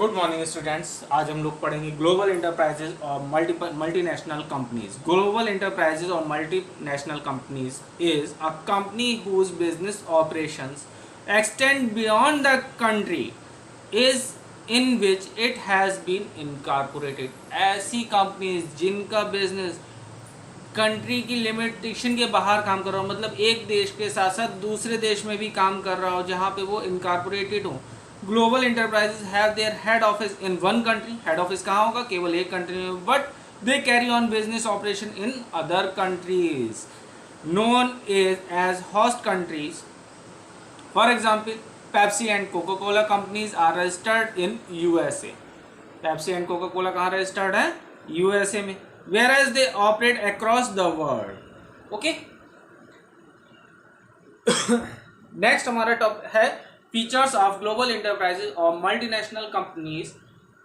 Good morning students. आज हम लोग पढ़ेंगे ग्लोबल इंटरप्राइजेज और मल्टीनेशनल कंपनीज। ग्लोबल इंटरप्राइजेज और multinational companies is a company whose business operations extend beyond the country is in which it has been incorporated. ऐसी companies जिनका business country की limitation के बाहर काम कर रहा हो, मतलब एक देश के साथ साथ दूसरे देश में भी काम कर रहा हो जहाँ पे वो इनकॉर्पोरेटेड हो। Global enterprises have their head office in one country. Head office कहाँ होगा? केवल एक कंट्री में, but they carry on business operation in other countries known as host countries. For example, Pepsi and Coca Cola companies are registered in USA. Pepsi and Coca Cola कहाँ registered है? USA में। whereas they operate across the world. Okay. Next हमारा topic है features of global enterprises और multinational companies.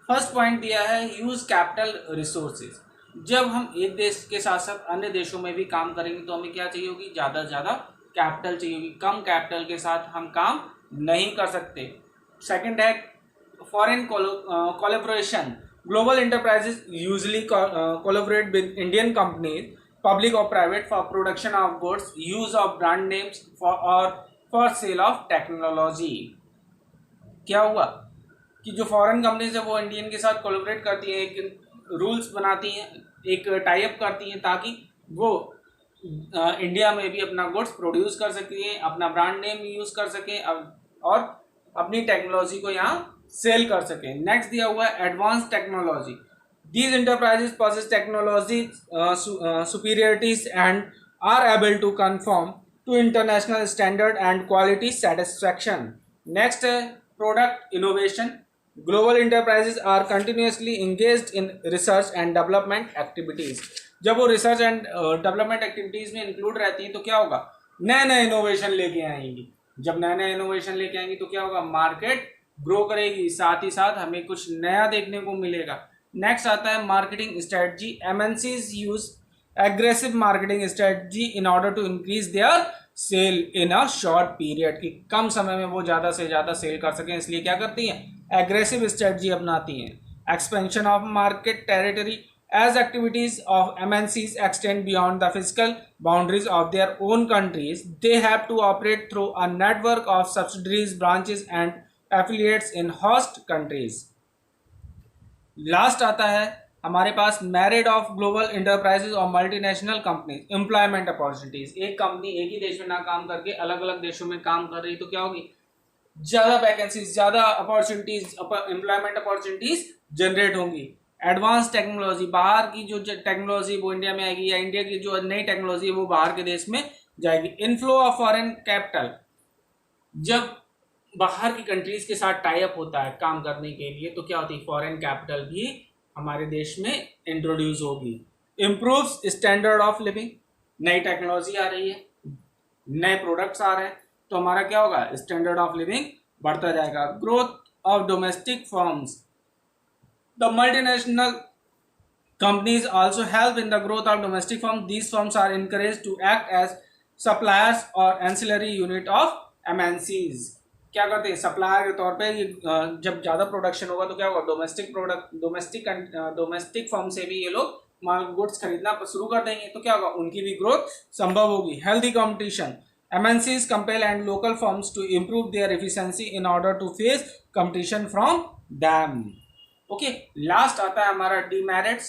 First point दिया है huge capital resources. जब हम एक देश के साथ साथ अन्य देशों में भी काम करेंगे तो हमें क्या चाहिए होगी? ज़्यादा से ज़्यादा कैपिटल चाहिए होगी। कम कैपिटल के साथ हम काम नहीं कर सकते। सेकंड है foreign collaboration. Global enterprises usually collaborate with Indian companies, public or private, for production of goods, use of brand names for sale of technology. क्या हुआ कि जो फॉरेन कंपनीज है वो इंडियन के साथ कोलैबोरेट करती हैं, एक रूल्स बनाती हैं, एक टाई अप करती हैं ताकि वो इंडिया में भी अपना गुड्स प्रोड्यूस कर सकें, अपना ब्रांड नेम यूज़ कर सकें और अपनी टेक्नोलॉजी को यहाँ सेल कर सके। नेक्स्ट दिया हुआ है advance technology. These enterprises possess technology superiorities and are able to confirm to international standard and quality satisfaction. Next है product innovation. Global enterprises are continuously engaged in research and development activities. जब वो research and development activities में include रहती हैं तो क्या होगा? नए नए इनोवेशन लेके आएंगी। जब नए नए इनोवेशन लेके आएंगी तो क्या होगा? मार्केट ग्रो करेगी, साथ ही साथ हमें कुछ नया देखने को मिलेगा। नेक्स्ट आता है marketing strategy. MNCs use aggressive marketing strategy in order to increase their sale in a short period. की कम समय में वो ज़्यादा से ज़्यादा सेल कर सकें, इसलिए क्या करती हैं? एग्रेसिव स्ट्रेटजी अपनाती हैं। Expansion of market territory. As activities of MNCs extend beyond the physical boundaries of their own countries, they have to operate through a network of subsidiaries, branches and affiliates in host countries. Last आता है हमारे पास merit of global enterprises और multinational companies. Employment opportunities. एक company एक ही देश में ना काम करके अलग अलग देशों में काम कर रही तो क्या होगी? ज़्यादा वैकेंसीज, ज़्यादा अपॉर्चुनिटीज, एम्प्लॉयमेंट अपॉर्चुनिटीज जनरेट होंगी। Advance technology. बाहर की जो टेक्नोलॉजी वो इंडिया में आएगी या इंडिया की जो नई टेक्नोलॉजी है वो बाहर के देश में जाएगी। Inflow of foreign capital. जब बाहर की कंट्रीज के साथ टाई अप होता है काम करने के लिए तो क्या होती है? फॉरेन कैपिटल भी हमारे देश में इंट्रोड्यूस होगी। Improves standard of living. नई टेक्नोलॉजी आ रही है, नए प्रोडक्ट्स आ रहे हैं तो हमारा क्या होगा? स्टैंडर्ड ऑफ लिविंग बढ़ता जाएगा। Growth of domestic firms. The multinational companies also help in the growth of domestic firms. These firms are encouraged to act as suppliers or ancillary unit of MNCs. क्या करते हैं? Supplier के तौर पे जब ज़्यादा प्रोडक्शन होगा तो क्या होगा? डोमेस्टिक फर्म से भी ये लोग माल गुड्स खरीदना शुरू कर देंगे तो क्या होगा? उनकी भी ग्रोथ संभव होगी। Healthy competition. MNCs compel and local firms to improve their efficiency in order to face competition from them. Okay, last आता है हमारा डीमेरिट्स।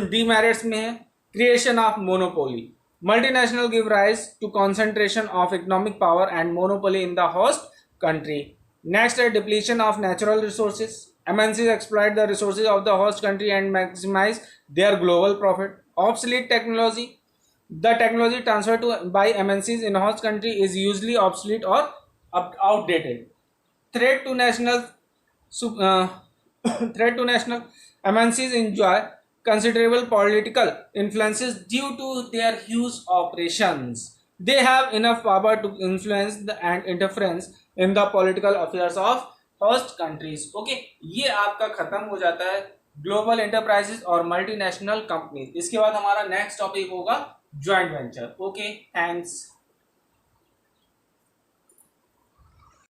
डीमेरिट्स में है creation of monopoly. Multinational give rise to concentration of economic power and monopoly in the host country. Next है depletion of natural resources. MNCs exploit the resources of the host country and maximise their global profit. Obsolete technology. The technology transfer to by MNCs in host country is usually obsolete और outdated. Threat to national MNCs enjoy considerable political influences due to their huge operations. They have enough power to influence and interference in the political affairs of host countries. Okay, ये आपका खत्म हो जाता है global enterprises और multinational companies. इसके बाद हमारा नेक्स्ट टॉपिक होगा ज्वाइंट वेंचर। Okay, thanks.